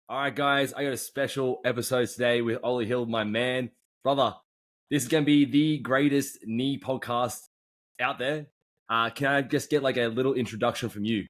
All right, guys, I got a special episode today with Ole Hill, my man. Brother, this is going to be the greatest knee podcast out there. Can I just get like a little introduction from you?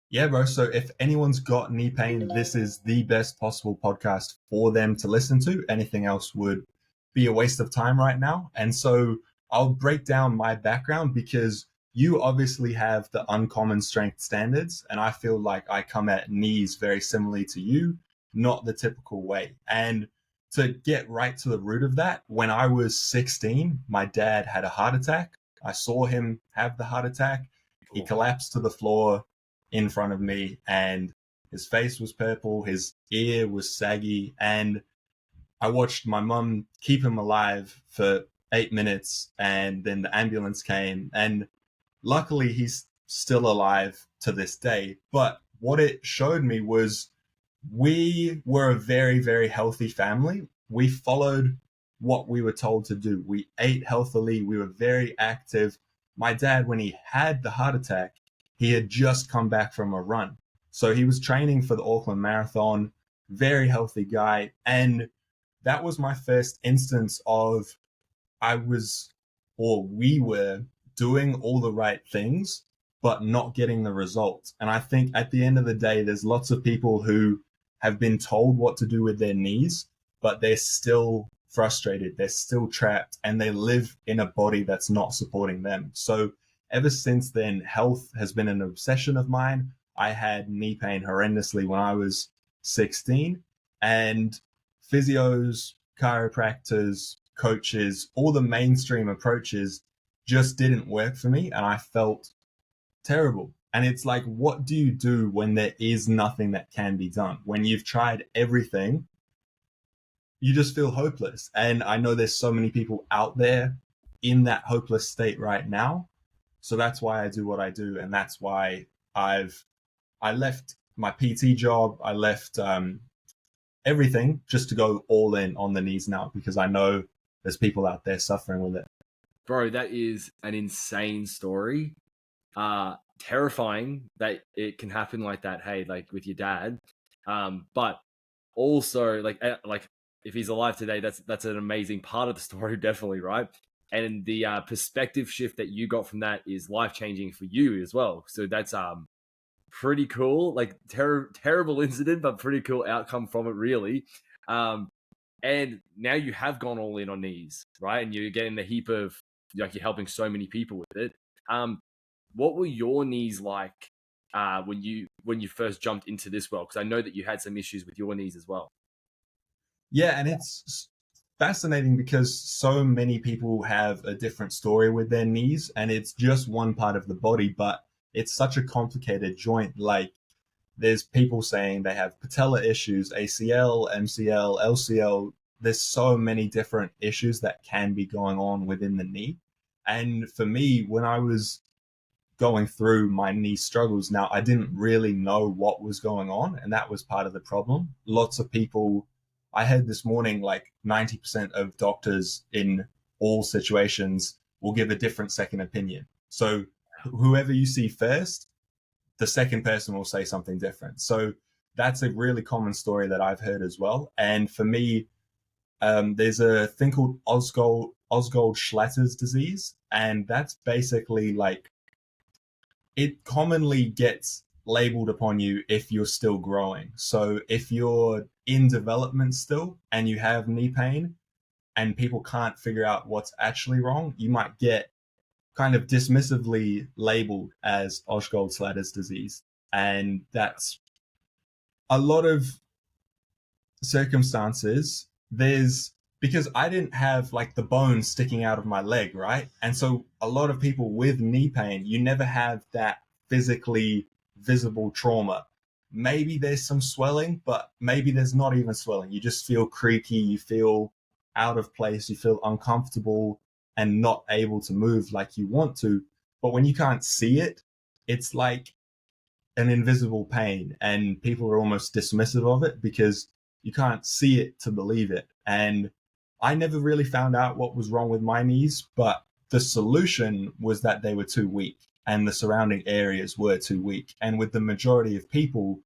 Yeah, bro. So if anyone's got knee pain, this is the best possible podcast for them to listen to. Anything else would be a waste of time right now. And so I'll break down my background because you obviously have the uncommon strength standards. And I feel like I come at knees very similarly to you, not the typical way. And to get right to the root of that, when I was 16, my dad had a heart attack. I saw him have the heart attack. He Cool. collapsed to the floor in front of me, and his face was purple, his ear was saggy, and I watched my mum keep him alive for 8 minutes, and then the ambulance came, and luckily he's still alive to this day. But what it showed me was we were a very, very healthy family. We followed what we were told to do. We ate healthily. We were very active. My dad, when he had the heart attack, he had just come back from a run. So he was training for the Auckland Marathon, very healthy guy. And that was my first instance of I was, or we were doing all the right things, but not getting the results. And I think at the end of the day, there's lots of people who have been told what to do with their knees, but they're still frustrated, they're still trapped, and they live in a body that's not supporting them. So ever since then, health has been an obsession of mine. I had knee pain horrendously when I was 16, and physios, chiropractors, coaches, all the mainstream approaches just didn't work for me, and I felt terrible. And it's like, what do you do when there is nothing that can be done? When you've tried everything, you just feel hopeless. And I know there's so many people out there in that hopeless state right now. So that's why I do what I do. And that's why I left my PT job. I left everything just to go all in on the knees now, because I know there's people out there suffering with it. Bro, that is an insane story. Terrifying that it can happen like that, hey, like with your dad. But also like if he's alive today, that's an amazing part of the story, definitely, right? And the perspective shift that you got from that is life changing for you as well. So that's pretty cool. Like terrible incident, but pretty cool outcome from it, really. Um, and now you have gone all in on knees, right? And you're getting the heap of like you're helping so many people with it. What were your knees like when you first jumped into this world? Because I know that you had some issues with your knees as well. Yeah, and it's fascinating because so many people have a different story with their knees, and it's just one part of the body, but it's such a complicated joint. Like, there's people saying they have patella issues, ACL, MCL, LCL. There's so many different issues that can be going on within the knee. And for me, when I was going through my knee struggles, now I didn't really know what was going on, and that was part of the problem. Lots of people, I heard this morning, like 90% of doctors in all situations will give a different second opinion. So whoever you see first, the second person will say something different. So that's a really common story that I've heard as well. And for me, there's a thing called Osgold-Schlatter's disease, and that's basically like it commonly gets labeled upon you if you're still growing. So if you're in development still and you have knee pain and people can't figure out what's actually wrong, you might get kind of dismissively labeled as Osgold-Schlatter's disease. And that's a lot of circumstances. There's because I didn't have like the bone sticking out of my leg, right? And so a lot of people with knee pain, you never have that physically visible trauma. Maybe there's some swelling, but maybe there's not even swelling. You just feel creaky, you feel out of place, you feel uncomfortable and not able to move like you want to. But when you can't see it, it's like an invisible pain, and people are almost dismissive of it because you can't see it to believe it. And I never really found out what was wrong with my knees, but the solution was that they were too weak and the surrounding areas were too weak. And with the majority of people,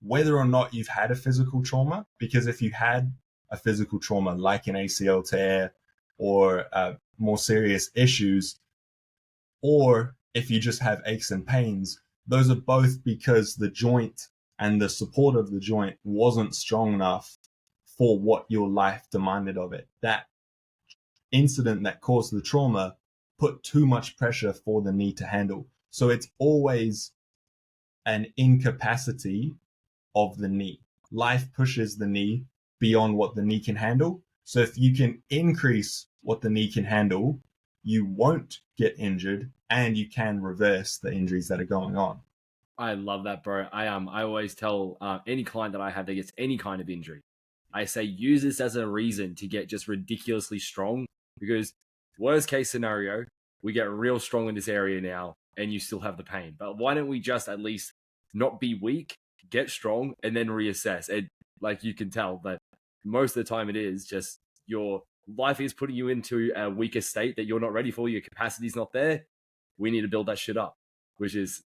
whether or not you've had a physical trauma, because if you had a physical trauma like an ACL tear or more serious issues, or if you just have aches and pains, those are both because the joint and the support of the joint wasn't strong enough for what your life demanded of it. That incident that caused the trauma put too much pressure for the knee to handle. So it's always an incapacity of the knee. Life pushes the knee beyond what the knee can handle. So if you can increase what the knee can handle, you won't get injured and you can reverse the injuries that are going on. I love that, bro. I always tell any client that I have that gets any kind of injury, I say use this as a reason to get just ridiculously strong, because worst case scenario, we get real strong in this area now and you still have the pain. But why don't we just at least not be weak, get strong, and then reassess? And like you can tell that most of the time it is just your life is putting you into a weaker state that you're not ready for. Your capacity's not there. We need to build that shit up, which is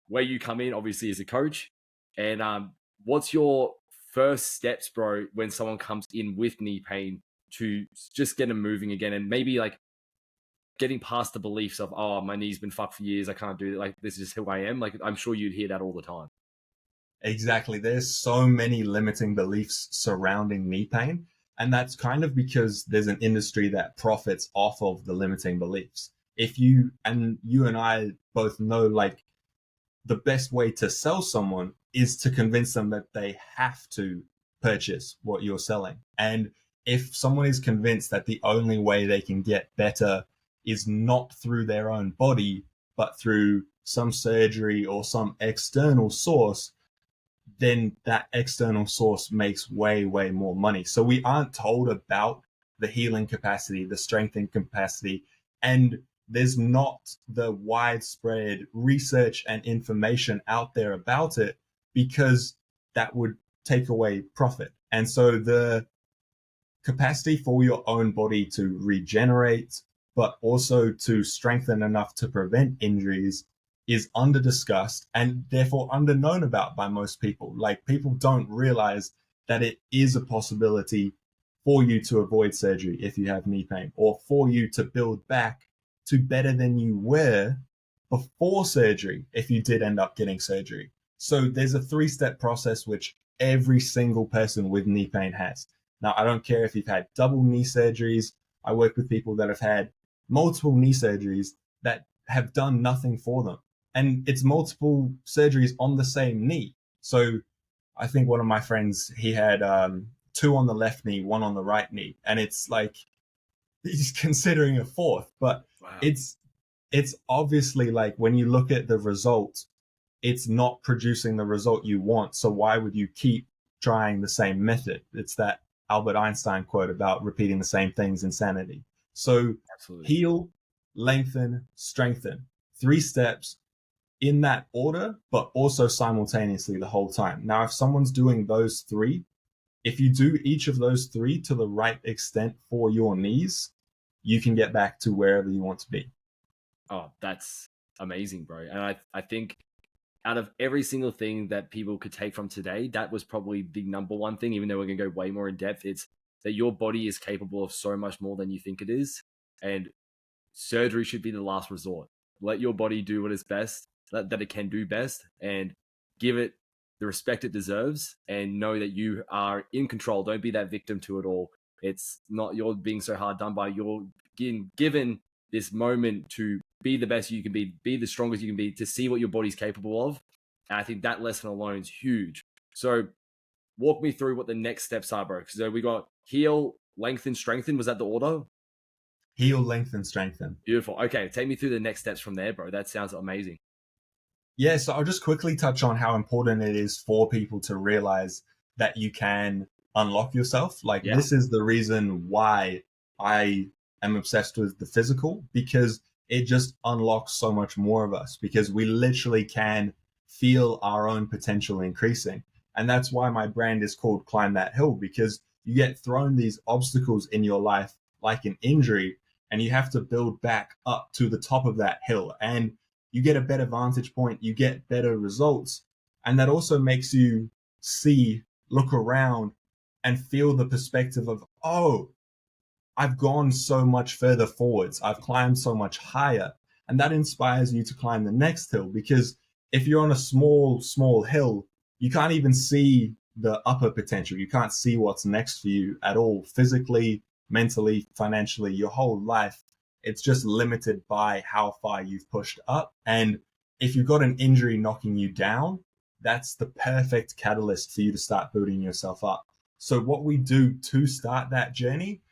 where you come in, obviously, as a coach. And what's your first steps, bro, when someone comes in with knee pain to just get them moving again, and maybe like getting past the beliefs of, oh, my knee's been fucked for years, I can't do it, like this is who I am? Like, I'm sure you'd hear that all the time. Exactly. There's so many limiting beliefs surrounding knee pain. And that's kind of because there's an industry that profits off of the limiting beliefs. If you and I both know, like, the best way to sell someone is to convince them that they have to purchase what you're selling. And if someone is convinced that the only way they can get better is not through their own body, but through some surgery or some external source, then that external source makes way, way more money. So we aren't told about the healing capacity, the strengthening capacity, and there's not the widespread research and information out there about it, because that would take away profit. And so the capacity for your own body to regenerate, but also to strengthen enough to prevent injuries, is under discussed and therefore under known about by most people. Like, people don't realize that it is a possibility for you to avoid surgery if you have knee pain, or for you to build back to better than you were before surgery if you did end up getting surgery. So there's a 3-step process which every single person with knee pain has. Now, I don't care if you've had double knee surgeries. I work with people that have had multiple knee surgeries that have done nothing for them. And it's multiple surgeries on the same knee. So I think one of my friends, he had 2 on the left knee, 1 on the right knee. And it's like, he's considering a 4th. But Wow. it's obviously, like, when you look at the result, it's not producing the result you want. So why would you keep trying the same method? It's that Albert Einstein quote about repeating the same things, insanity. So Absolutely. heal, lengthen, strengthen. 3 steps in that order, but also simultaneously the whole time. Now, if someone's doing those 3, if you do each of those 3 to the right extent for your knees, you can get back to wherever you want to be. Oh, that's amazing, bro. And I think out of every single thing that people could take from today, that was probably the number one thing, even though we're going to go way more in depth. It's that your body is capable of so much more than you think it is. And surgery should be the last resort. Let your body do what is best, that it can do best, and give it the respect it deserves, and know that you are in control. Don't be that victim to it all. It's not you're being so hard done by. You're getting given this moment to be the best you can be the strongest you can be, to see what your body's capable of. And I think that lesson alone is huge. So walk me through what the next steps are, bro. So we got heal, lengthen, strengthen. Was that the order? Heal, lengthen, strengthen. Beautiful. Okay, take me through the next steps from there, bro. That sounds amazing. Yeah, so I'll just quickly touch on how important it is for people to realize that you can unlock yourself. Like, Yeah. this is the reason why I am obsessed with the physical, because it just unlocks so much more of us, because we literally can feel our own potential increasing. And that's why my brand is called Climb That Hill, because you get thrown these obstacles in your life, like an injury, and you have to build back up to the top of that hill. And you get a better vantage point, you get better results. And that also makes you see, look around, and feel the perspective of, oh, I've gone so much further forwards. I've climbed so much higher. And that inspires you to climb the next hill, because if you're on a small hill, you can't even see the upper potential. You can't see what's next for you at all, physically, mentally, financially, your whole life. It's just limited by how far you've pushed up. And if you've got an injury knocking you down, that's the perfect catalyst for you to start building yourself up. So what we do to start that journey,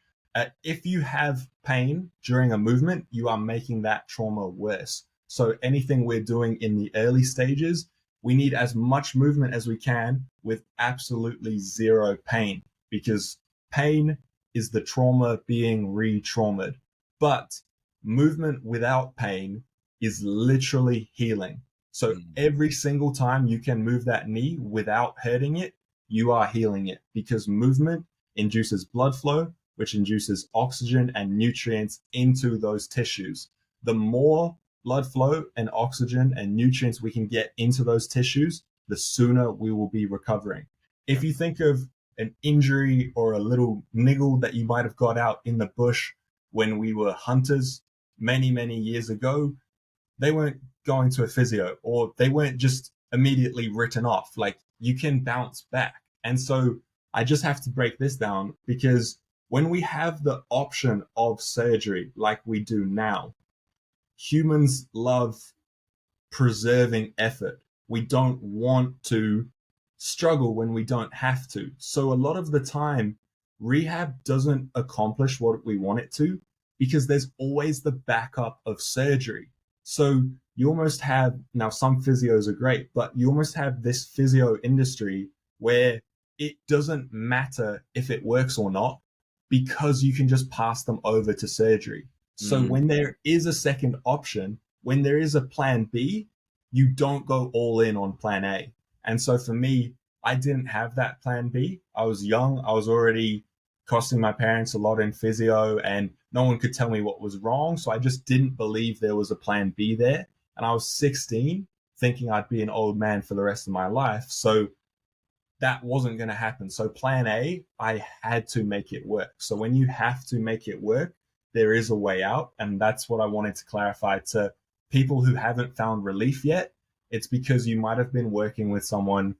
if you have pain during a movement, you are making that trauma worse. So anything we're doing in the early stages, we need as much movement as we can with absolutely zero pain, because pain is the trauma being re-traumatized. But movement without pain is literally healing. So every single time you can move that knee without hurting it, you are healing it, because movement induces blood flow, which induces oxygen and nutrients into those tissues. The more blood flow and oxygen and nutrients we can get into those tissues, the sooner we will be recovering. If you think of an injury or a little niggle that you might have got out in the bush when we were hunters many, many years ago, they weren't going to a physio, or they weren't just immediately written off. Like, you can bounce back. And so I just have to break this down, because when we have the option of surgery like we do now, humans love preserving effort. We don't want to struggle when we don't have to. So a lot of the time, rehab doesn't accomplish what we want it to, because there's always the backup of surgery. So you almost have, now some physios are great, but you almost have this physio industry where it doesn't matter if it works or not, because you can just pass them over to surgery. So when there is a second option, when there is a plan B, you don't go all in on plan A. And so for me, I didn't have that plan B. I was young. I was already costing my parents a lot in physio, and no one could tell me what was wrong. So I just didn't believe there was a plan B there. And I was 16, thinking I'd be an old man for the rest of my life. So that wasn't going to happen. So plan A, I had to make it work. So when you have to make it work, there is a way out. And that's what I wanted to clarify to people who haven't found relief yet. It's because you might have been working with someone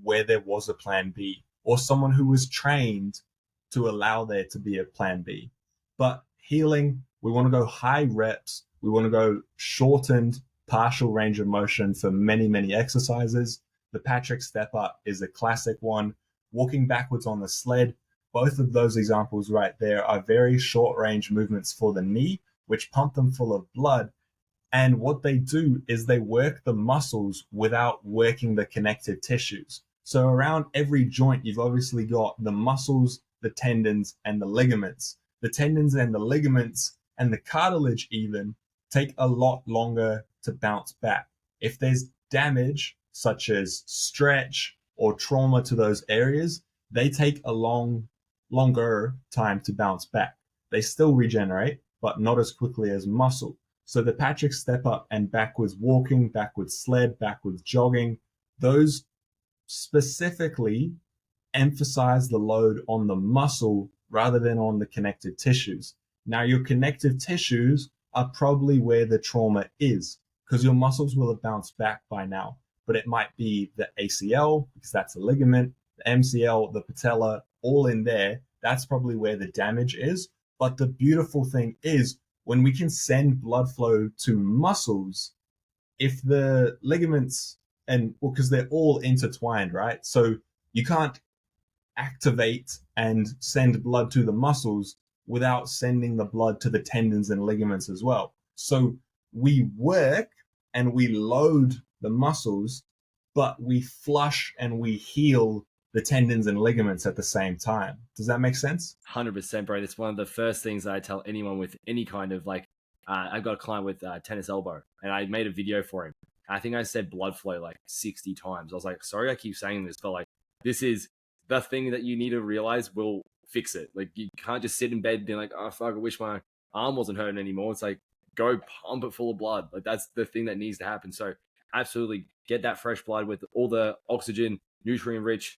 where there was a plan B, or someone who was trained to allow there to be a plan B. But healing, we want to go high reps. We want to go shortened partial range of motion for many, many exercises. The Patrick step up is a classic one. Walking backwards on the sled, both of those examples right there are very short range movements for the knee, which pump them full of blood. And what they do is they work the muscles without working the connective tissues. So around every joint, you've obviously got the muscles, the tendons, and the ligaments. The tendons and the ligaments and the cartilage even take a lot longer to bounce back. If there's damage, such as stretch or trauma to those areas, they take a longer time to bounce back. They still regenerate, but not as quickly as muscle. So the Patrick step up and backwards walking, backwards sled, backwards jogging, those specifically emphasize the load on the muscle rather than on the connective tissues. Now, your connective tissues are probably where the trauma is, because your muscles will have bounced back by now. But it might be the ACL, because that's a ligament, the MCL, the patella, all in there. That's probably where the damage is. But the beautiful thing is, when we can send blood flow to muscles, if the ligaments, and well, because they're all intertwined, right? So you can't activate and send blood to the muscles without sending the blood to the tendons and ligaments as well. So we work and we load the muscles, but we flush and we heal the tendons and ligaments at the same time. Does that make sense? 100%, bro. That's one of the first things that I tell anyone with any kind of like, I've got a client with tennis elbow, and I made a video for him. I think I said blood flow like 60 times. I was like, sorry, I keep saying this, but like, this is the thing that you need to realize will fix it. Like, you can't just sit in bed and be like, oh, fuck, I wish my arm wasn't hurting anymore. It's like, go pump it full of blood. Like, that's the thing that needs to happen. So absolutely get that fresh blood with all the oxygen, nutrient rich,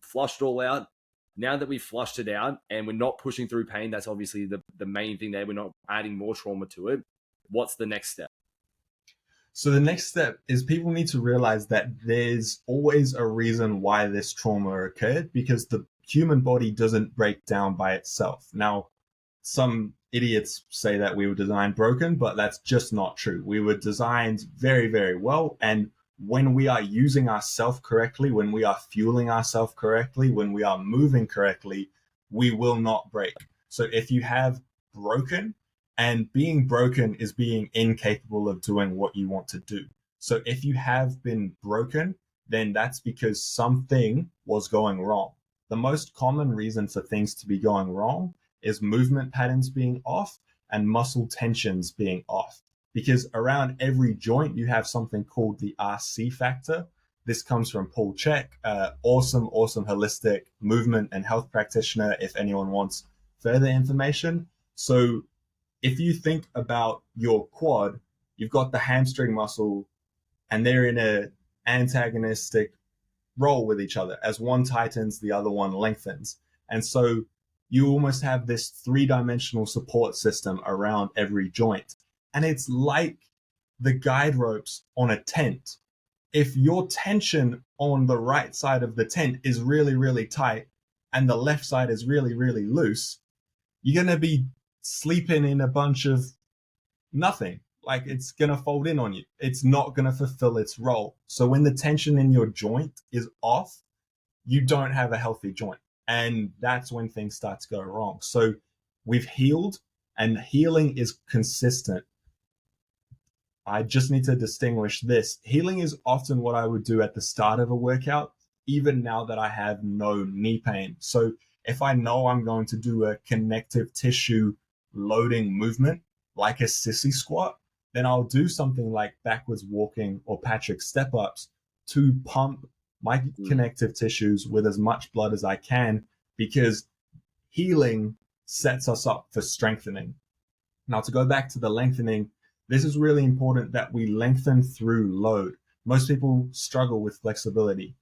flushed all out. Now that we've flushed it out and we're not pushing through pain, that's obviously the main thing there. We're not adding more trauma to it. What's the next step? So the next step is people need to realize that there's always a reason why this trauma occurred, because the human body doesn't break down by itself. Now, some idiots say that we were designed broken, but that's just not true. We were designed very, very well. And when we are using ourselves correctly, when we are fueling ourselves correctly, when we are moving correctly, we will not break. So if you have broken, and being broken is being incapable of doing what you want to do. So if you have been broken, then that's because something was going wrong. The most common reason for things to be going wrong is movement patterns being off and muscle tensions being off. Because around every joint, you have something called the RC factor. This comes from Paul Chek, awesome holistic movement and health practitioner, if anyone wants further information. So if you think about your quad, you've got the hamstring muscle and they're in an antagonistic role with each other. As one tightens, the other one lengthens. And so you almost have this three-dimensional support system around every joint. And it's like the guide ropes on a tent. If your tension on the right side of the tent is really, really tight and the left side is really, really loose, you're going to be sleeping in a bunch of nothing. Like, it's going to fold in on you. It's not going to fulfill its role. So when the tension in your joint is off, you don't have a healthy joint. And that's when things start to go wrong. So we've healed, and healing is consistent. I just need to distinguish this. Healing is often what I would do at the start of a workout, even now that I have no knee pain. So if I know I'm going to do a connective tissue loading movement, like a sissy squat, then I'll do something like backwards walking or Patrick step ups to pump my connective tissues with as much blood as I can, because healing sets us up for strengthening. Now, to go back to the lengthening, this is really important that we lengthen through load. Most people struggle with flexibility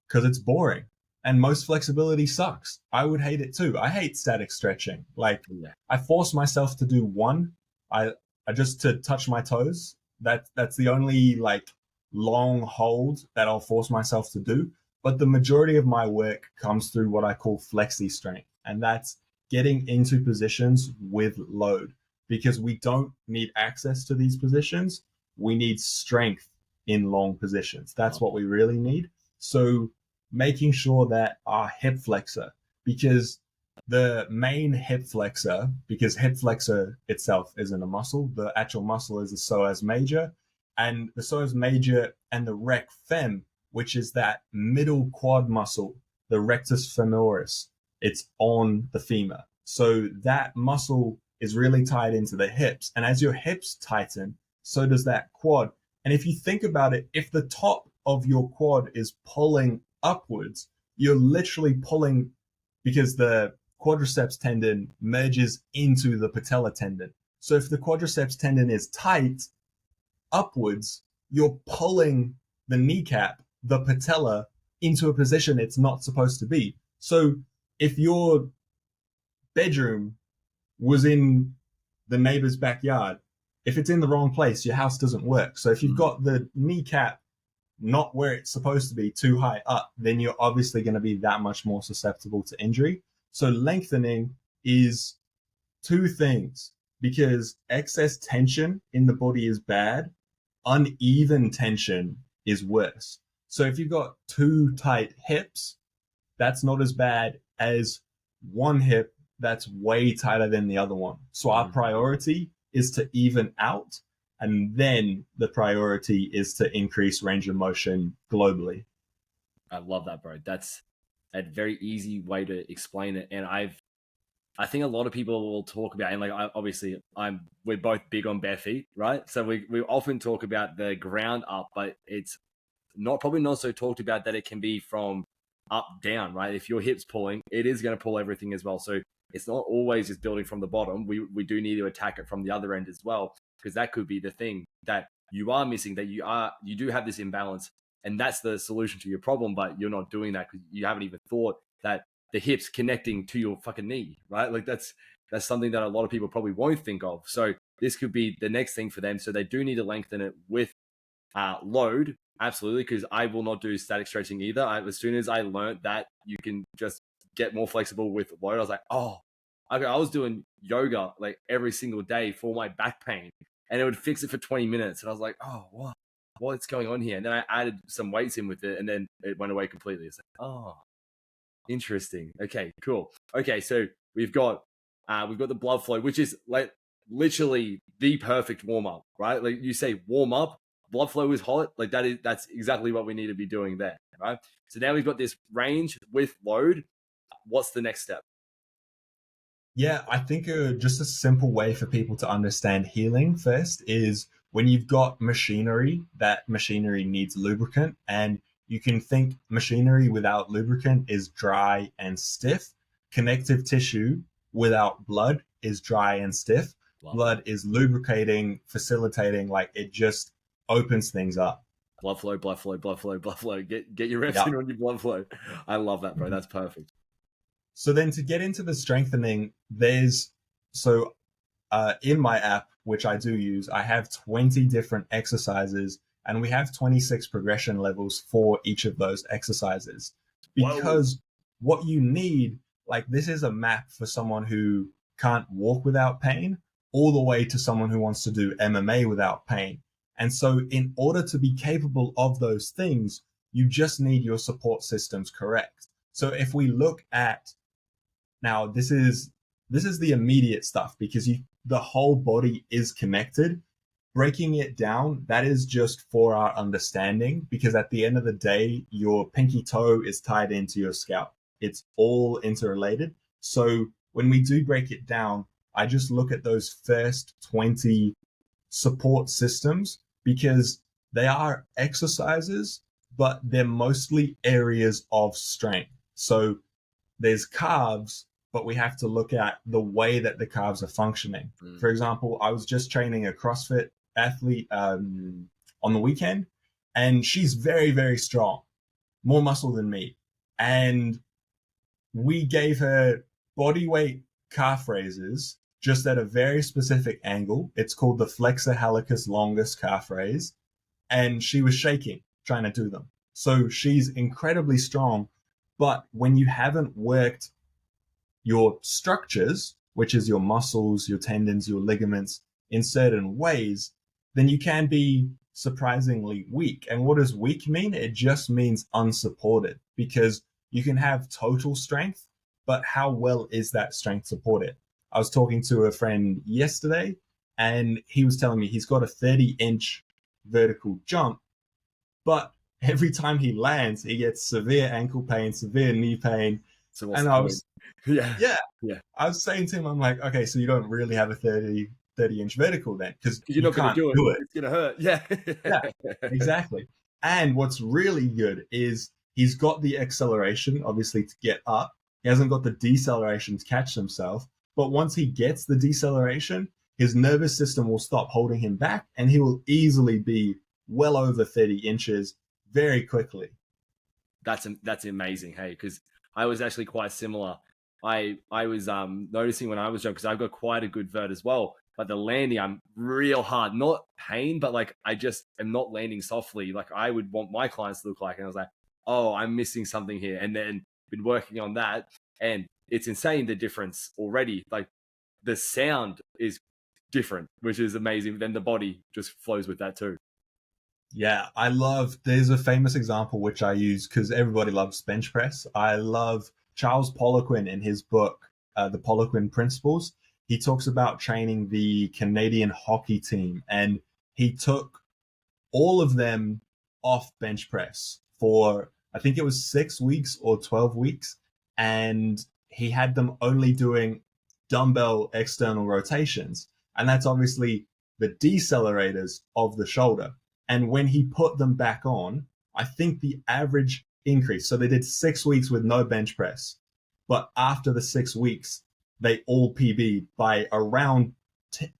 because it's boring. And most flexibility sucks. I would hate it too. I hate static stretching. Like, I force myself to do one. I just to touch my toes. That's the only like long hold that I'll force myself to do. But the majority of my work comes through what I call flexi strength. And that's getting into positions with load, because we don't need access to these positions. We need strength in long positions. That's what we really need. So making sure that our hip flexor, because the main hip flexor, because hip flexor itself isn't a muscle, the actual muscle is the psoas major, and the psoas major and the rec fem, which is that middle quad muscle, the rectus femoris, it's on the femur. So that muscle is really tied into the hips. And as your hips tighten, so does that quad. And if you think about it, if the top of your quad is pulling upwards, you're literally pulling, because the quadriceps tendon merges into the patella tendon. So if the quadriceps tendon is tight upwards, you're pulling the kneecap, the patella, into a position it's not supposed to be. So if your bedroom was in the neighbor's backyard, if it's in the wrong place, your house doesn't work. So if you've got the kneecap not where it's supposed to be, too high up, then you're obviously going to be that much more susceptible to injury. So lengthening is two things, because excess tension in the body is bad. Uneven tension is worse. So if you've got two tight hips, that's not as bad as one hip that's way tighter than the other one. So our priority is to even out, and then the priority is to increase range of motion globally. I love that, bro. That's a very easy way to explain it. And I think a lot of people will talk about, and like, we're both big on bare feet, right? So we often talk about the ground up, but it's probably not so talked about that it can be from up down, right? If your hip's pulling, it is going to pull everything as well. So it's not always just building from the bottom. We do need to attack it from the other end as well, because that could be the thing that you are missing, that you do have this imbalance and that's the solution to your problem. But you're not doing that because you haven't even thought that the hips connecting to your fucking knee, right? Like that's something that a lot of people probably won't think of. So this could be the next thing for them. So they do need to lengthen it with load, absolutely, because I will not do static stretching either. As soon as I learned that you can just get more flexible with load, I was like, oh, okay. I was doing yoga like every single day for my back pain, and it would fix it for 20 minutes. And I was like, oh, what's going on here? And then I added some weights in with it, and then it went away completely. It's like, oh, interesting. Okay, cool. Okay, so we've got the blood flow, which is like literally the perfect warm up, right? Like you say warm up, blood flow is hot. Like that's exactly what we need to be doing there, right? So now we've got this range with load. What's the next step? Yeah, I think just a simple way for people to understand healing first is when you've got machinery, that machinery needs lubricant, and you can think machinery without lubricant is dry and stiff. Connective tissue without blood is dry and stiff. Love that. Blood is lubricating, facilitating, like it just opens things up. Blood flow, blood flow, blood flow, blood flow. Get your reps Yeah. in on your blood flow. I love that, bro. That's perfect. So then to get into the strengthening, there's so in my app, which I do use, I have 20 different exercises and we have 26 progression levels for each of those exercises. Whoa. Because what you need, like this is a map for someone who can't walk without pain, all the way to someone who wants to do MMA without pain. And so in order to be capable of those things, you just need your support systems correct. So if we look at now, this is the immediate stuff because the whole body is connected. Breaking it down, that is just for our understanding because at the end of the day, your pinky toe is tied into your scalp. It's all interrelated. So when we do break it down, I just look at those first 20 support systems because they are exercises, but they're mostly areas of strength. So there's calves, but we have to look at the way that the calves are functioning. For example, I was just training a CrossFit athlete on the weekend, and she's very, very strong, more muscle than me. And we gave her body weight calf raises just at a very specific angle. It's called the flexor hallucis longus calf raise. And she was shaking trying to do them. So she's incredibly strong. But when you haven't worked your structures, which is your muscles, your tendons, your ligaments, in certain ways, then you can be surprisingly weak. And what does weak mean? It just means unsupported because you can have total strength, but how well is that strength supported? I was talking to a friend yesterday and he was telling me he's got a 30-inch vertical jump, but every time he lands, he gets severe ankle pain, severe knee pain. So what's And the I point? was, Yeah. yeah, Yeah. I was saying to him, I'm like, okay, so you don't really have a 30-inch vertical then because You're you not going to can't do it. do it. It's going to hurt. Yeah. Yeah, exactly. And what's really good is he's got the acceleration, obviously, to get up. He hasn't got the deceleration to catch himself. But once he gets the deceleration, his nervous system will stop holding him back and he will easily be well over 30 inches very quickly. That's amazing. Hey, because I was actually quite similar. I was noticing when I was young because I've got quite a good vert as well. But the landing, I'm real hard. Not pain, but like I just am not landing softly. Like I would want my clients to look like, and I was like, oh, I'm missing something here. And then been working on that, and it's insane the difference already. Like the sound is different, which is amazing. Then the body just flows with that too. Yeah, there's a famous example which I use because everybody loves bench press. I love Charles Poliquin in his book, The Poliquin Principles. He talks about training the Canadian hockey team and he took all of them off bench press for, I think it was 6 weeks or 12 weeks. And he had them only doing dumbbell external rotations. And that's obviously the decelerators of the shoulder. And when he put them back on, I think the average increase, so they did 6 weeks with no bench press, but after the 6 weeks, they all PB'd by around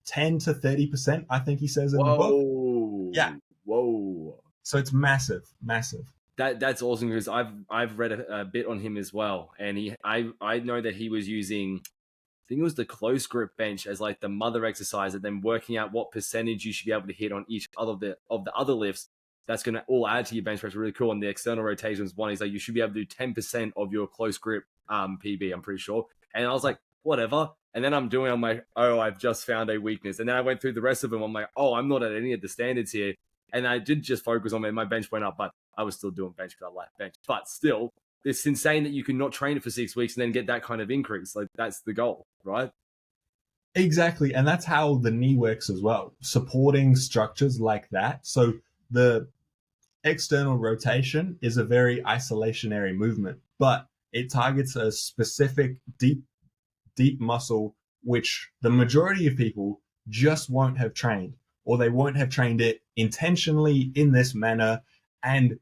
10 to 30%, I think he says in the book. Whoa. Yeah. Whoa. So it's massive, massive. That's awesome because I've read a bit on him as well, and I know that he was using, I think it was the close grip bench as like the mother exercise, and then working out what percentage you should be able to hit on each of the other lifts. That's going to all add to your bench press. Really cool. And the external rotations one is like you should be able to do 10% of your close grip PB. I'm pretty sure. And I was like, whatever. And then I'm like, oh, I've just found a weakness. And then I went through the rest of them. I'm like, oh, I'm not at any of the standards here. And I did just focus on it. My bench went up, but I was still doing bench because I like bench. But still, it's insane that you can not train it for 6 weeks and then get that kind of increase. Like that's the goal, right? Exactly. And that's how the knee works as well, supporting structures like that. So the external rotation is a very isolationary movement, but it targets a specific deep muscle, which the majority of people just won't have trained, or they won't have trained it intentionally in this manner. And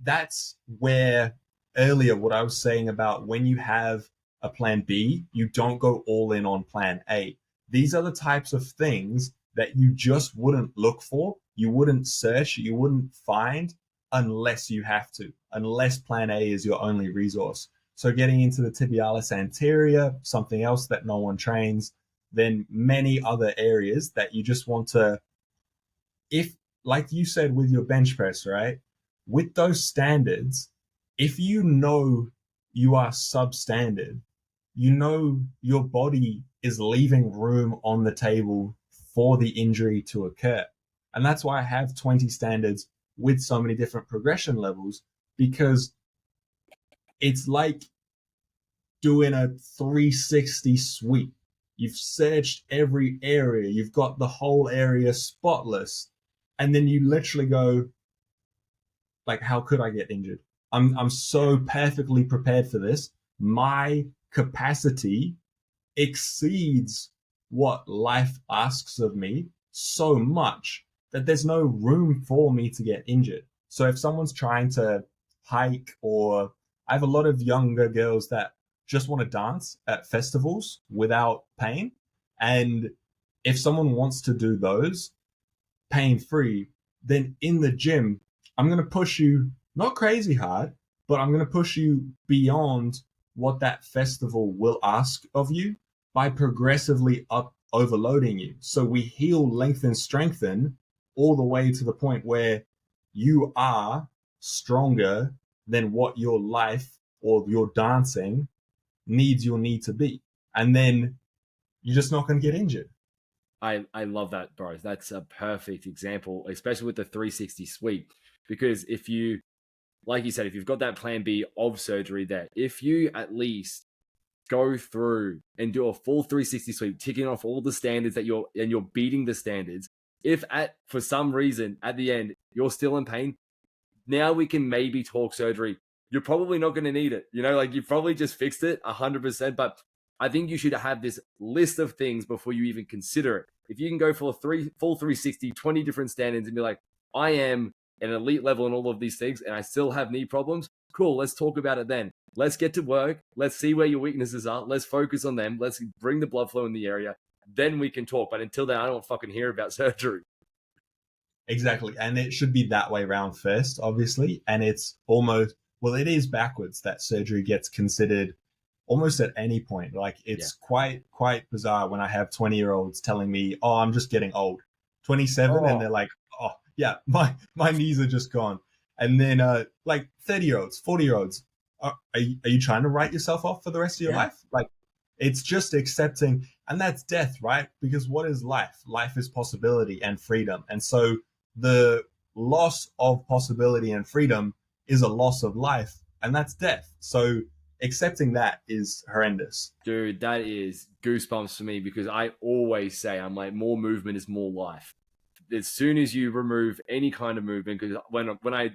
that's where earlier what I was saying about when you have a plan B, you don't go all in on plan A. These are the types of things that you just wouldn't look for, you wouldn't search, you wouldn't find unless you have to, unless plan A is your only resource. So getting into the tibialis anterior, something else that no one trains, then many other areas that you just want to, if, like you said with your bench press, right? With those standards, if you know you are substandard, you know your body is leaving room on the table for the injury to occur. And that's why I have 20 standards with so many different progression levels, because it's like doing a 360 sweep. You've searched every area, you've got the whole area spotless, and then you literally go, like, how could I get injured? I'm so perfectly prepared for this. My capacity exceeds what life asks of me so much that there's no room for me to get injured. So if someone's trying to hike, or I have a lot of younger girls that just want to dance at festivals without pain. And if someone wants to do those pain free, then in the gym, I'm going to push you not crazy hard, but I'm going to push you beyond what that festival will ask of you by progressively overloading you. So we heal, lengthen, strengthen all the way to the point where you are stronger than what your life or your dancing needs your knee to be. And then you're just not going to get injured. I love that, bro. That's a perfect example, especially with the 360 sweep. Because if you, like you said, if you've got that plan B of surgery there, if you at least go through and do a full 360 sweep, ticking off all the standards that you're beating the standards, if for some reason at the end you're still in pain, now we can maybe talk surgery. You're probably not going to need it. Like you probably just fixed it 100%. But I think you should have this list of things before you even consider it. If you can go for a full 360, 20 different standards and be like, I am an elite level in all of these things and I still have knee problems, cool, let's talk about it then. Let's get to work. Let's see where your weaknesses are. Let's focus on them. Let's bring the blood flow in the area. Then we can talk. But until then, I don't fucking hear about surgery. Exactly. And it should be that way around first, obviously. And it's almost, well, it is backwards that surgery gets considered almost at any point. Like it's quite bizarre when I have 20-year-olds telling me, oh, I'm just getting old. 27, and they're like, oh, yeah, my knees are just gone. And then like 30-year-olds, 40-year-olds, are you trying to write yourself off for the rest of your life? Like, it's just accepting, and that's death, right? Because what is life? Life is possibility and freedom. And so the loss of possibility and freedom is a loss of life, and that's death. So accepting that is horrendous. Dude, that is goosebumps for me because I always say, I'm like, more movement is more life. As soon as you remove any kind of movement, because when I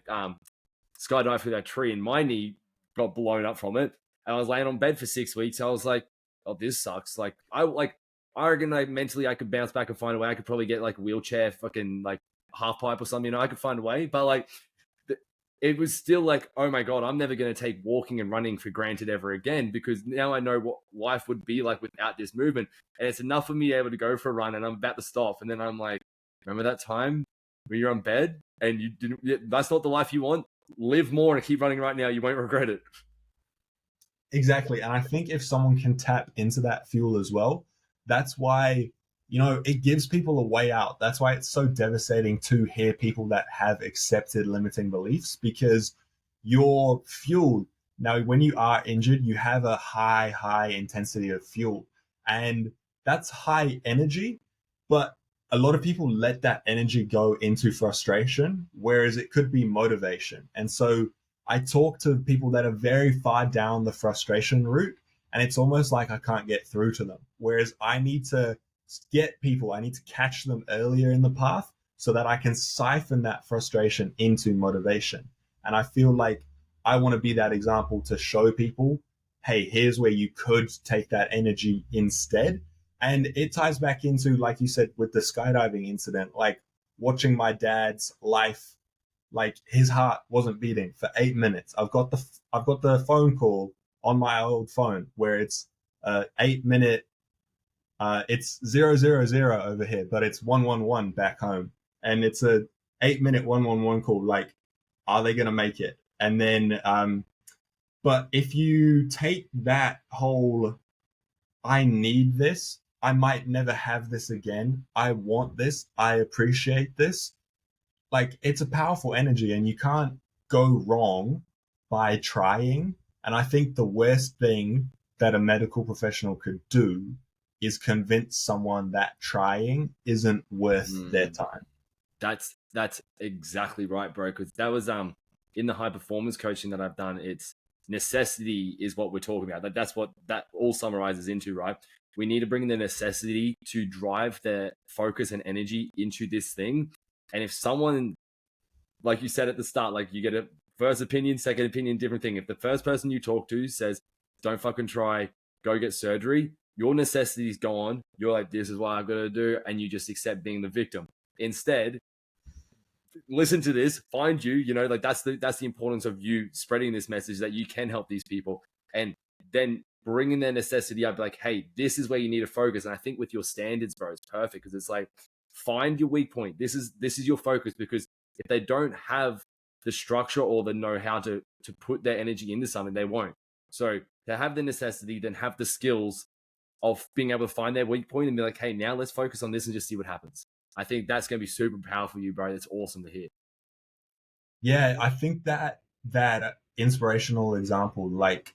skydived through that tree and my knee got blown up from it, and I was laying on bed for 6 weeks, I was like, oh, this sucks. Like I reckon like mentally I could bounce back and find a way. I could probably get like a wheelchair, fucking like half pipe or something. I could find a way. But like it was still like, oh my God, I'm never going to take walking and running for granted ever again, because now I know what life would be like without this movement. And it's enough for me to be able to go for a run and I'm about to stop. And then I'm like, remember that time when you're on bed and you didn't, that's not the life you want. Live more and keep running right now. You won't regret it. Exactly. And I think if someone can tap into that fuel as well, that's why, it gives people a way out. That's why it's so devastating to hear people that have accepted limiting beliefs, because you're fueled. Now, when you are injured, you have a high intensity of fuel, and that's high energy. But a lot of people let that energy go into frustration, whereas it could be motivation. And so I talk to people that are very far down the frustration route, and it's almost like I can't get through to them. Whereas I need to I need to catch them earlier in the path so that I can siphon that frustration into motivation. And I feel like I want to be that example to show people, hey, here's where you could take that energy instead. And it ties back into, like you said, with the skydiving incident, like watching my dad's life, like his heart wasn't beating for 8 minutes. I've got the phone call on my old phone where it's 8 minute. It's 000 over here, but it's 111 back home, and it's a 8 minute 111 call. Like, are they gonna make it? And then, but if you take that whole, I need this, I might never have this again, I want this, I appreciate this, like, it's a powerful energy and you can't go wrong by trying. And I think the worst thing that a medical professional could do is convince someone that trying isn't worth their time. That's exactly right, bro. Because that was in the high performance coaching that I've done. It's necessity is what we're talking about. That's what that all summarizes into, right? We need to bring the necessity to drive their focus and energy into this thing. And if someone, like you said at the start, like you get a first opinion, second opinion, different thing. If the first person you talk to says, don't fucking try, go get surgery, your necessities go on. You're like, this is what I've got to do. And you just accept being the victim. Instead, listen to this, find you, like that's the importance of you spreading this message that you can help these people, and then bringing their necessity up, like, hey, this is where you need to focus. And I think with your standards, bro, it's perfect, because it's like, find your weak point. This is your focus, because if they don't have the structure or the know-how to put their energy into something, they won't. So to have the necessity, then have the skills of being able to find their weak point and be like, hey, now let's focus on this and just see what happens. I think that's going to be super powerful for you, bro. It's awesome to hear. Yeah, I think that inspirational example, like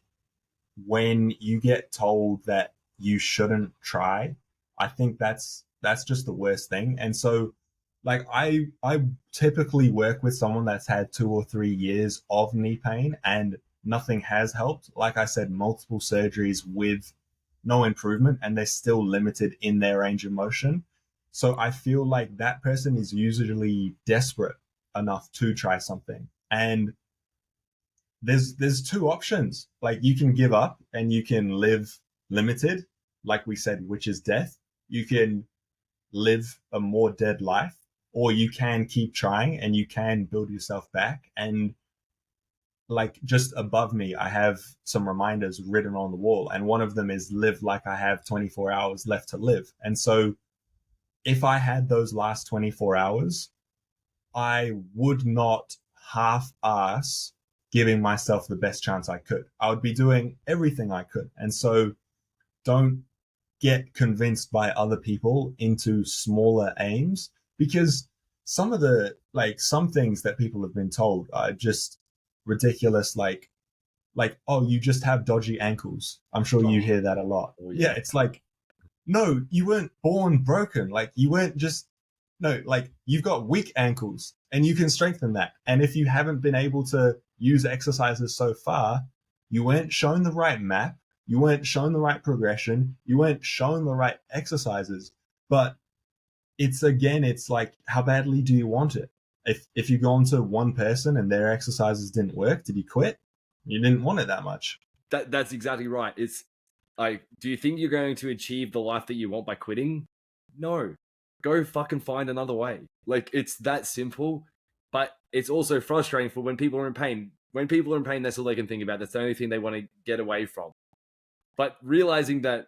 when you get told that you shouldn't try, I think that's just the worst thing. And so, like, I typically work with someone that's had 2 or 3 years of knee pain and nothing has helped. Like I said, multiple surgeries with no improvement, and they're still limited in their range of motion. So I feel like that person is usually desperate enough to try something. And there's two options. Like, you can give up and you can live limited, like we said, which is death. You can live a more dead life, or you can keep trying and you can build yourself back. And like, just above me, I have some reminders written on the wall, and one of them is live like I have 24 hours left to live. And so if I had those last 24 hours, I would not half ass giving myself the best chance I could. I would be doing everything I could. And so don't get convinced by other people into smaller aims, because some things that people have been told are just ridiculous. Like, oh, you just have dodgy ankles. I'm sure you hear that a lot. Yeah, it's like, no, you weren't born broken. Like, you weren't just, no, like, you've got weak ankles and you can strengthen that. And if you haven't been able to use exercises so far, you weren't shown the right map, you weren't shown the right progression, you weren't shown the right exercises. But it's like, how badly do you want it? If you go on to one person and their exercises didn't work, did you quit? You didn't want it that much. That's exactly right. It's like, do you think you're going to achieve the life that you want by quitting? No. Go fucking find another way. Like, it's that simple. But it's also frustrating for when people are in pain. When people are in pain, that's all they can think about. That's the only thing they want to get away from. But realizing that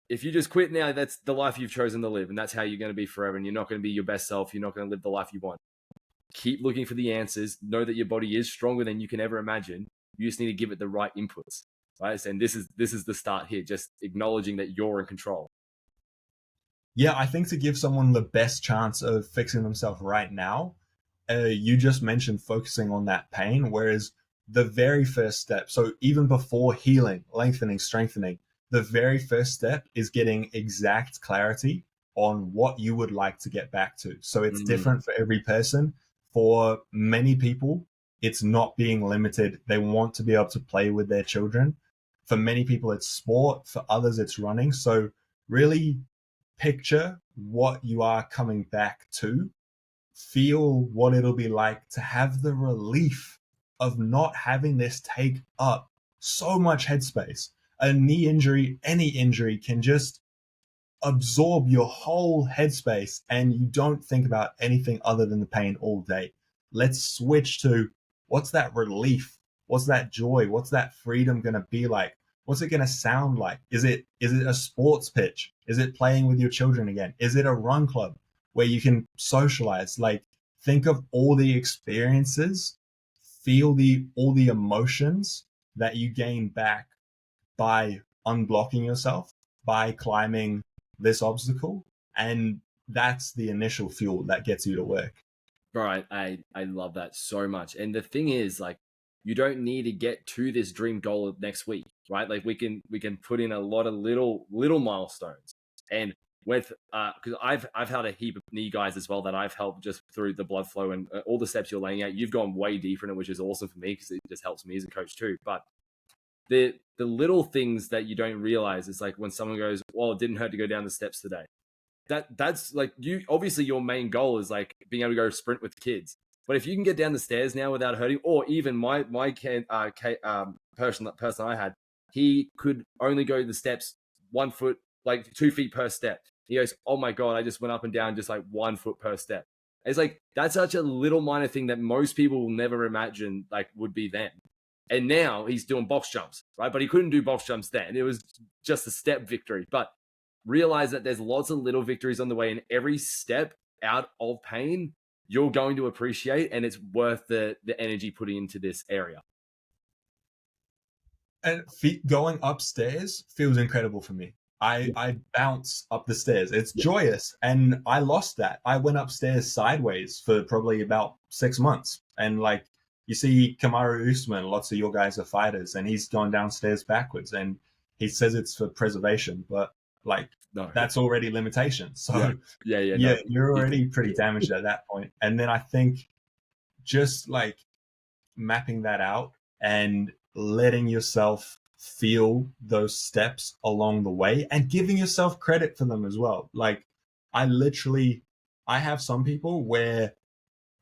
if you just quit now, that's the life you've chosen to live, and that's how you're going to be forever. And you're not going to be your best self. You're not going to live the life you want. keep looking for the answers. Know that your body is stronger than you can ever imagine. You just need to give it the right inputs, right? And this is the start here. Just acknowledging that you're in control. Yeah, I think to give someone the best chance of fixing themselves right now, you just mentioned focusing on that pain, whereas the very first step, so even before healing, lengthening, strengthening, the very first step is getting exact clarity on what you would like to get back to. So it's Mm, different for every person. For many people, it's not being limited. They want to be able to play with their children. For many people, it's sport. For others, it's running. So really picture what you are coming back to, feel what it'll be like to have the relief of not having this take up so much headspace. A knee injury, any injury, can just absorb your whole headspace and you don't think about anything other than the pain all day. Let's switch to what's that relief? What's that joy? What's that freedom going to be like? What's it going to sound like? Is it a sports pitch? Is it playing with your children again? Is it a run club where you can socialize? Like think of all the experiences, feel the all the emotions that you gain back by unblocking yourself, by climbing this obstacle. And that's the initial fuel that gets you to work. Right. I love that so much. And the thing is, like, you don't need to get to this dream goal next week, right? Like we can put in a lot of little milestones. And with because I've had a heap of knee guys as well that I've helped just through the blood flow and all the steps you're laying out. You've gone way deeper in it, which is awesome for me because it just helps me as a coach too. But the little things that you don't realize is like when someone goes, well, it didn't hurt to go down the steps today. That's like, you obviously your main goal is like being able to go sprint with kids. But if you can get down the stairs now without hurting, or even person I had, he could only go the steps 1 foot, like 2 feet per step. He goes, oh my god, I just went up and down just like 1 foot per step. It's like that's such a little minor thing that most people will never imagine like would be them. And now he's doing box jumps, right? But he couldn't do box jumps then. It was just a step victory. But realize that there's lots of little victories on the way, and every step out of pain you're going to appreciate, and it's worth the energy putting into this area. And going upstairs feels incredible for me. I bounce up the stairs. It's Yeah. joyous. And I lost that. I went upstairs sideways for probably about 6 months. And like you see Kamaru Usman, lots of your guys are fighters, and he's gone downstairs backwards. And he says it's for preservation, but like No. that's already limitation. Yeah. So Yeah. yeah, No. you're He's already pretty damaged at that point. And then I think just like mapping that out and letting yourself feel those steps along the way and giving yourself credit for them as well. Like I literally I have some people where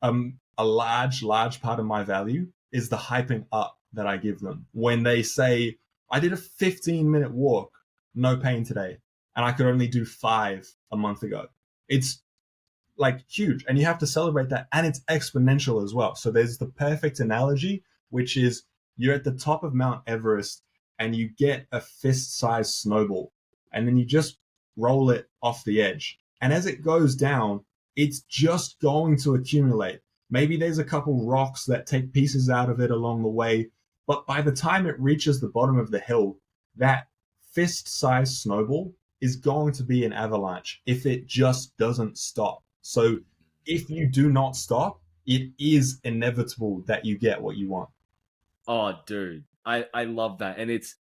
a large part of my value is the hyping up that I give them. When they say I did a 15-minute walk, no pain today, and I could only do 5 a month ago. It's like huge, and you have to celebrate that, and it's exponential as well. So there's the perfect analogy, which is you're at the top of Mount Everest and you get a fist-sized snowball, and then you just roll it off the edge, and as it goes down it's just going to accumulate. Maybe there's a couple rocks that take pieces out of it along the way, but by the time it reaches the bottom of the hill, that fist-sized snowball is going to be an avalanche if it just doesn't stop. So if you do not stop, it is inevitable that you get what you want. Oh, dude, I love that, and it's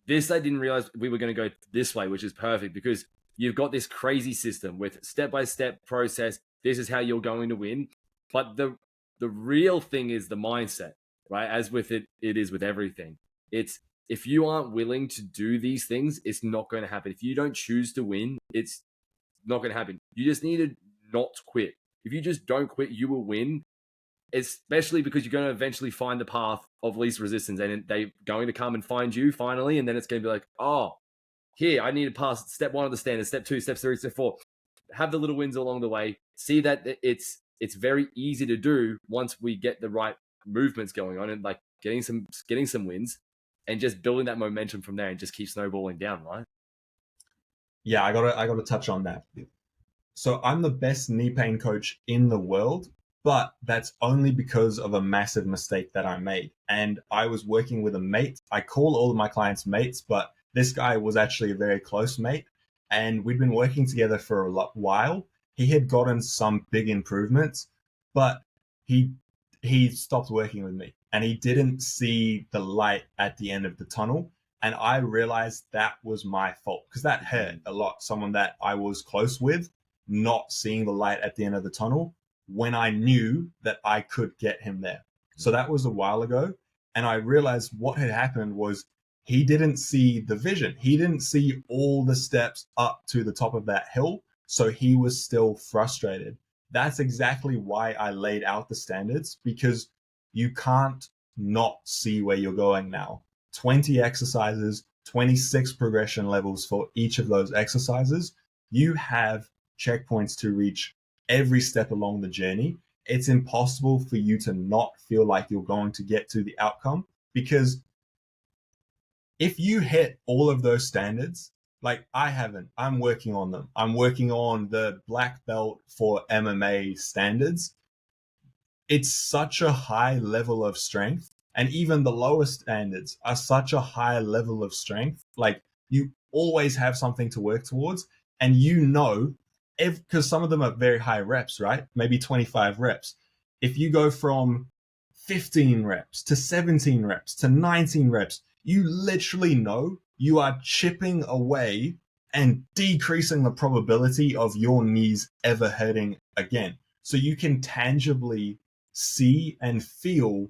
this I didn't realize we were going to go this way, which is perfect because you've got this crazy system with step by step process. This is how you're going to win, but the real thing is the mindset, right? As with it is with everything. It's if you aren't willing to do these things, it's not going to happen. If you don't choose to win, it's not going to happen. You just need to not quit. If you just don't quit, you will win, especially because you're going to eventually find the path of least resistance and they're going to come and find you finally. And then it's going to be like, oh, here, I need to pass step 1 of the standard, step 2, step 3, step 4. Have the little wins along the way. See that it's very easy to do once we get the right movements going on and like getting some wins and just building that momentum from there and just keep snowballing down, right? Yeah, I gotta touch on that. So I'm the best knee pain coach in the world, But that's only because of a massive mistake that I made. And I was working with a mate. I call all of my clients mates, but this guy was actually a very close mate. And we'd been working together for a while. He had gotten some big improvements, but he he stopped working with me and he didn't see the light at the end of the tunnel. And I realized that was my fault because that hurt a lot. Someone that I was close with not seeing the light at the end of the tunnel when I knew that I could get him there. So that was a while ago. And I realized what had happened was he didn't see the vision. He didn't see all the steps up to the top of that hill. So he was still frustrated. That's exactly why I laid out the standards, because you can't not see where you're going now. 20 exercises, 26 progression levels for each of those exercises. You have checkpoints to reach every step along the journey. It's impossible for you to not feel like you're going to get to the outcome, because if you hit all of those standards, like I haven't, I'm working on them. I'm working on the black belt for MMA standards. It's such a high level of strength. And even the lowest standards are such a high level of strength. Like you always have something to work towards. And you know, because some of them are very high reps, right? Maybe 25 reps. If you go from 15 reps to 17 reps to 19 reps, you literally know you are chipping away and decreasing the probability of your knees ever hurting again. So you can tangibly see and feel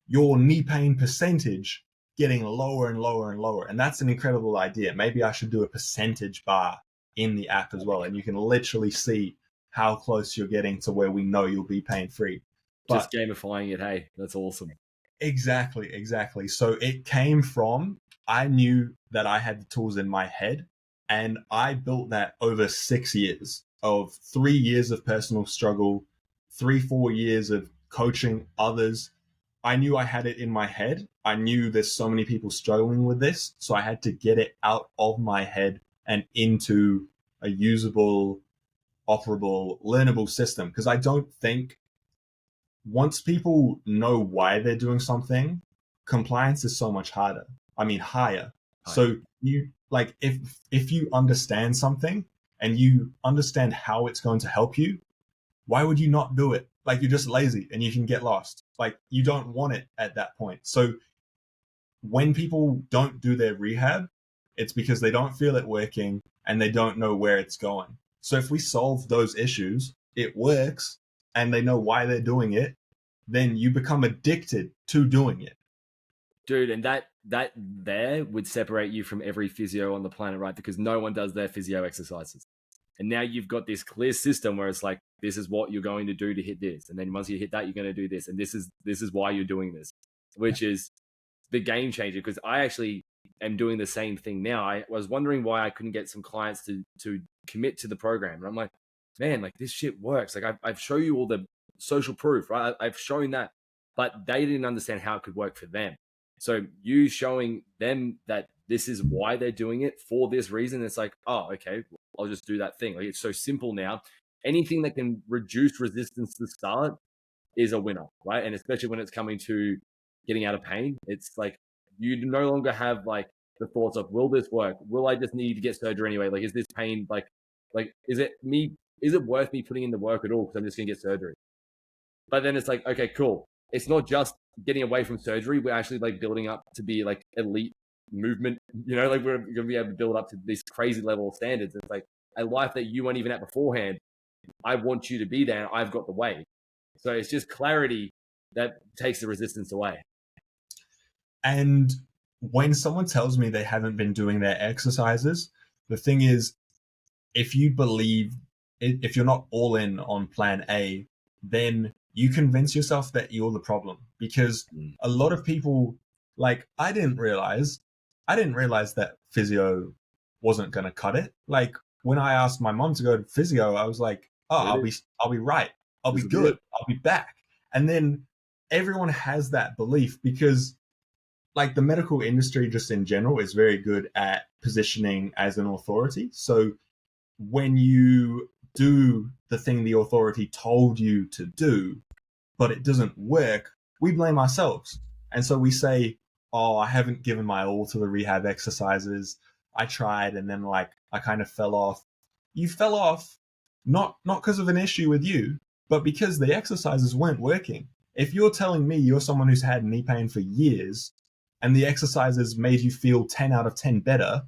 your knee pain percentage getting lower and lower and lower. And that's an incredible idea. Maybe I should do a percentage bar in the app as well. And you can literally see how close you're getting to where we know you'll be pain free. Just gamifying it. Hey, that's awesome. Exactly. So it came from, I knew that I had the tools in my head, and I built that over 6 years of 3 years of personal struggle, 3-4 years of coaching others. I knew I had it in my head. I knew there's so many people struggling with this. So I had to get it out of my head and into a usable, operable, learnable system. Because I don't think once people know why they're doing something, compliance is so much harder. I mean, higher. So you like if you understand something and you understand how it's going to help you, why would you not do it? Like you're just lazy and you can get lost. Like you don't want it at that point. So when people don't do their rehab, it's because they don't feel it working and they don't know where it's going. So if we solve those issues, it works and they know why they're doing it, then you become addicted to doing it. Dude, and that there would separate you from every physio on the planet, right? Because no one does their physio exercises. And now you've got this clear system where it's like, this is what you're going to do to hit this. And then once you hit that, you're going to do this. And this is why you're doing this, which is the game changer. Because I actually am doing the same thing now. I was wondering why I couldn't get some clients to commit to the program. And I'm like, man, like this shit works. Like I've shown you all the social proof, right? I've shown that, but they didn't understand how it could work for them. So you showing them that this is why they're doing it for this reason, it's like, oh, okay, I'll just do that thing. Like it's so simple now. Anything that can reduce resistance to start is a winner, right? And especially when it's coming to getting out of pain, it's like you no longer have like the thoughts of, will this work? Will I just need to get surgery anyway? Like, is this pain like is it me? Is it worth me putting in the work at all? Because I'm just gonna get surgery. But then it's like, okay, cool. It's not just getting away from surgery. We're actually like building up to be like elite movement. Like we're gonna be able to build up to this crazy level of standards. It's like a life that you weren't even at beforehand. I want you to be there. And I've got the way. So it's just clarity that takes the resistance away. And when someone tells me they haven't been doing their exercises, the thing is, if you believe, if you're not all in on plan A, then you convince yourself that you're the problem. Because a lot of people, like, I didn't realize that physio wasn't going to cut it. Like when I asked my mom to go to physio, I was like, oh, I'll be right. I'll be good. I'll be back. And then everyone has that belief because like the medical industry just in general is very good at positioning as an authority. So when you do the thing the authority told you to do, but it doesn't work, we blame ourselves. And so we say, oh, I haven't given my all to the rehab exercises. I tried and then like I kind of fell off. You fell off not because of an issue with you, but because the exercises weren't working. If you're telling me you're someone who's had knee pain for years and the exercises made you feel 10 out of 10 better,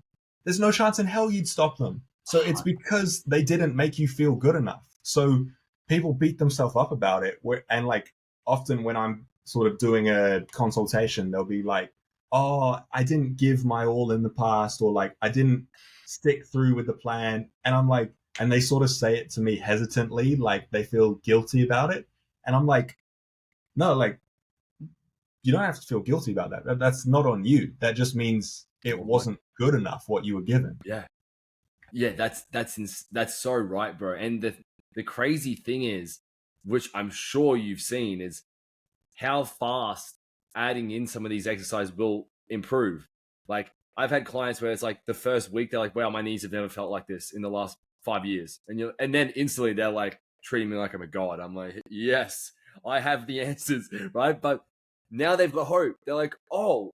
there's no chance in hell you'd stop them. So it's because they didn't make you feel good enough. So people beat themselves up about it. And like often when I'm sort of doing a consultation, they'll be like, oh, I didn't give my all in the past, or like I didn't stick through with the plan. And I'm like, and they sort of say it to me hesitantly, like they feel guilty about it. And I'm like, no, like you don't have to feel guilty about that. That's not on you. That just means it wasn't good enough what you were given. Yeah. Yeah, that's so right, bro. And the crazy thing is, which I'm sure you've seen, is how fast adding in some of these exercises will improve. Like I've had clients where it's like the first week they're like, wow, my knees have never felt like this in the last 5 years. And then instantly they're like treating me like I'm a god. I'm like, yes, I have the answers, right? But now they've got hope. They're like, oh,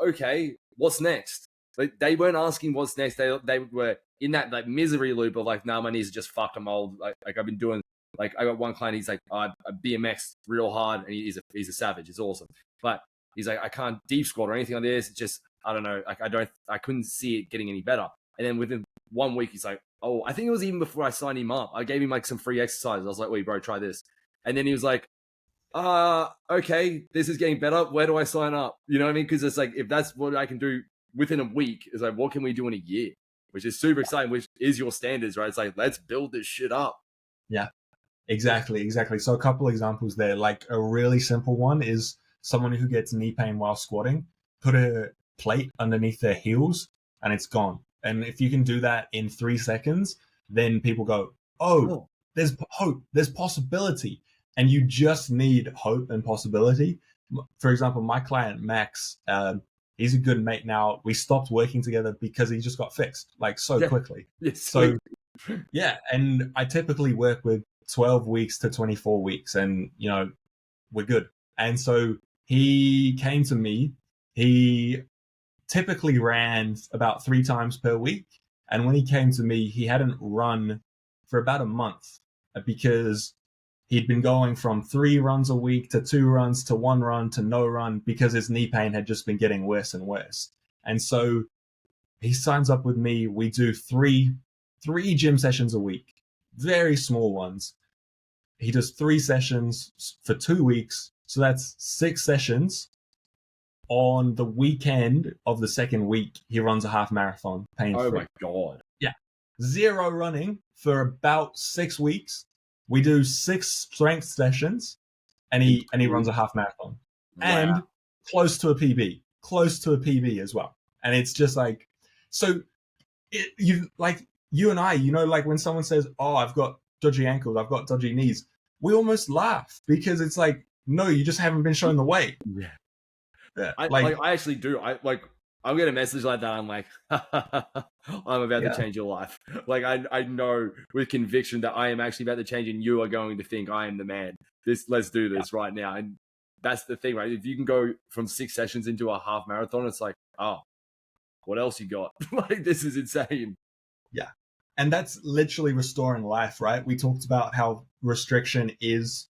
okay, what's next? Like they weren't asking what's next. They were in that like misery loop of like, nah, my knees are just fucked. I'm old. Like I've been doing. Like I got one client. He's like, I BMX real hard, and he's a savage. It's awesome. But he's like, I can't deep squat or anything like this. It's just I don't know. Like I couldn't see it getting any better. And then within 1 week, he's like, oh, I think it was even before I signed him up. I gave him like some free exercises. I was like, wait, bro, try this. And then he was like, okay, this is getting better. Where do I sign up? You know what I mean? Because it's like, if that's what I can do within a week, it's like, what can we do in a year? Which is super exciting, which is your standards, right? It's like, let's build this shit up. Yeah, exactly. So a couple examples there. Like a really simple one is someone who gets knee pain while squatting, put a plate underneath their heels and it's gone. And if you can do that in 3 seconds, then people go, oh, there's hope, there's possibility. And you just need hope and possibility. For example, my client, Max, he's a good mate now. We stopped working together because he just got fixed like so quickly. Yes. So yeah. And I typically work with 12 weeks to 24 weeks and, you know, we're good. And so he came to me. He typically ran about 3 times per week. And when he came to me, he hadn't run for about a month because he'd been going from 3 runs a week to 2 runs to 1 run to no run because his knee pain had just been getting worse and worse. And so he signs up with me. We do three gym sessions a week, very small ones. He does 3 sessions for 2 weeks. So that's 6 sessions. On the weekend of the second week, he runs a half marathon pain-free. Oh my God. Yeah. 0 running for about 6 weeks. We do 6 strength sessions and he runs a half marathon. Wow. And close to a PB as well. And it's just like, so you and I, you know, like when someone says, oh, I've got dodgy ankles, I've got dodgy knees, we almost laugh because it's like, no, you just haven't been shown the way. Yeah. Yeah. I actually do. I'll get a message like that. I'm like, I'm about to change your life. Like I know with conviction that I am actually about to change and you are going to think I am the man. Let's do this right now. And that's the thing, right? If you can go from 6 sessions into a half marathon, it's like, oh, what else you got? Like, this is insane. Yeah. And that's literally restoring life, right? We talked about how restriction is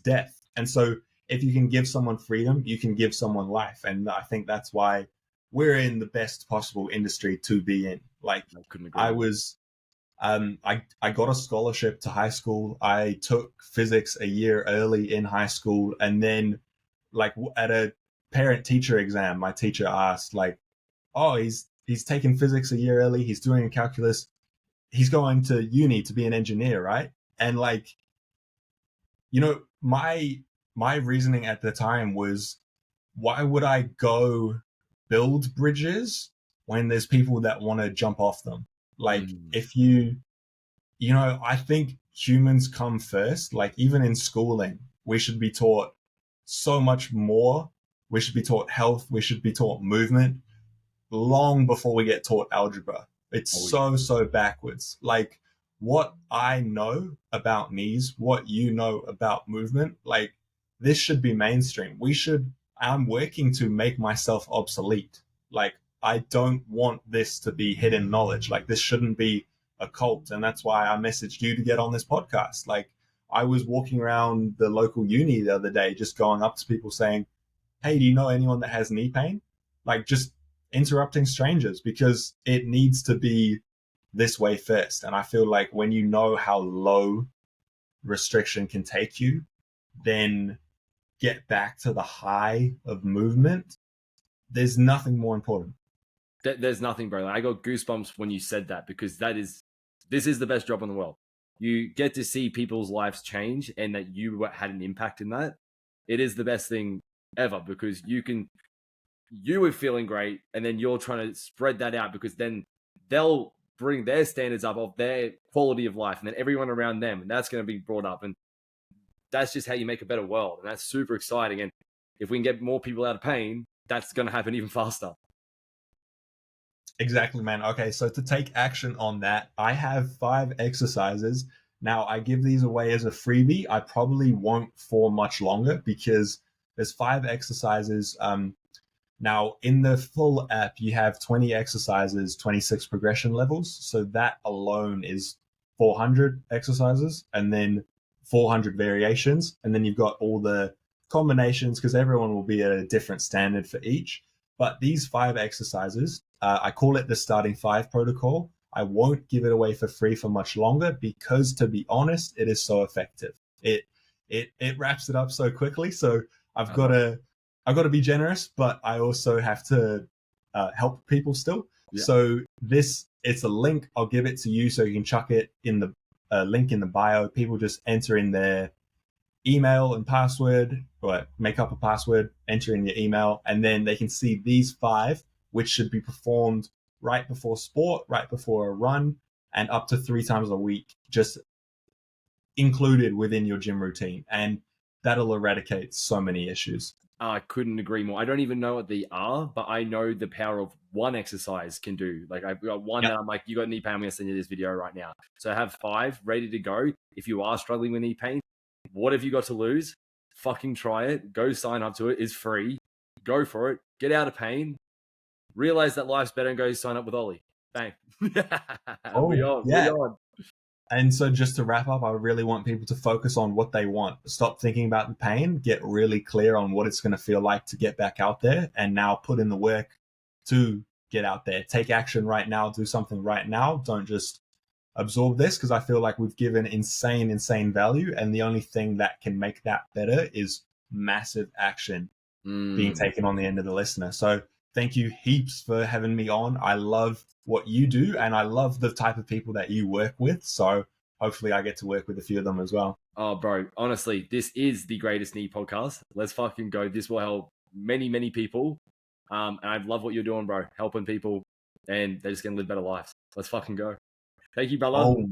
death. And so if you can give someone freedom, you can give someone life. And I think that's why we're in the best possible industry to be in. Like I was, I got a scholarship to high school. I took physics a year early in high school. And then like at a parent teacher exam, my teacher asked like, oh, he's taken physics a year early. He's doing calculus. He's going to uni to be an engineer, right? And like, you know, my reasoning at the time was, why would I go build bridges when there's people that want to jump off them? Like if you know, I think humans come first. Like even in schooling, we should be taught so much more. We should be taught health. We should be taught movement long before we get taught algebra. It's so backwards. Like what I know about knees, what you know about movement, like this should be mainstream. I'm working to make myself obsolete. Like, I don't want this to be hidden knowledge. Like, this shouldn't be a cult. And that's why I messaged you to get on this podcast. Like, I was walking around the local uni the other day, just going up to people saying, hey, do you know anyone that has knee pain? Like, just interrupting strangers, because it needs to be this way first. And I feel like when you know how low restriction can take you, then get back to the high of movement. There's nothing more important. There's nothing, bro. Like, I got goosebumps when you said that, because this is the best job in the world. You get to see people's lives change, and that you had an impact in that. It is the best thing ever, because you were feeling great, and then you're trying to spread that out, because then they'll bring their standards up of their quality of life, and then everyone around them, and that's going to be brought up, and that's just how you make a better world, and that's super exciting. And if we can get more people out of pain, that's going to happen even faster. Exactly, man. Okay, so to take action on that, I have 5 exercises. Now, I give these away as a freebie. I probably won't for much longer, because there's 5 exercises. Now, in the full app, you have 20 exercises, 26 progression levels. So that alone is 400 exercises, and then 400 variations. And then you've got all the combinations, because everyone will be at a different standard for each. But these 5 exercises, I call it the starting 5 protocol. I won't give it away for free for much longer, because, to be honest, it is so effective. It wraps it up so quickly. So I've got to be generous, but I also have to help people still. Yeah. So it's a link. I'll give it to you so you can chuck it in the link in the bio. People just enter in their email and password, or make up a password, enter in your email, and then they can see these 5, which should be performed right before sport, right before a run, and up to 3 times a week, just included within your gym routine. And that'll eradicate so many issues. I couldn't agree more. I don't even know what they are, but I know the power of one exercise can do. Like, I've got one that I'm like, you got knee pain, I'm going to send you this video right now. So I have 5 ready to go. If you are struggling with knee pain, what have you got to lose? Fucking try it. Go sign up to it. It's free. Go for it. Get out of pain. Realize that life's better, and go sign up with Ole. Bang. We on. And so, just to wrap up, I really want people to focus on what they want. Stop thinking about the pain, get really clear on what it's going to feel like to get back out there, and now put in the work to get out there. Take action right now, do something right now. Don't just absorb this, because I feel like we've given insane value, and the only thing that can make that better is massive action being taken on the end of the listener. So thank you heaps for having me on. I love what you do, and I love the type of people that you work with. So hopefully I get to work with a few of them as well. Oh, bro, honestly, this is the Greatest Knee podcast. Let's fucking go. This will help many people. And I love what you're doing, bro. Helping people, and they're just going to live better lives. Let's fucking go. Thank you, brother. Oh,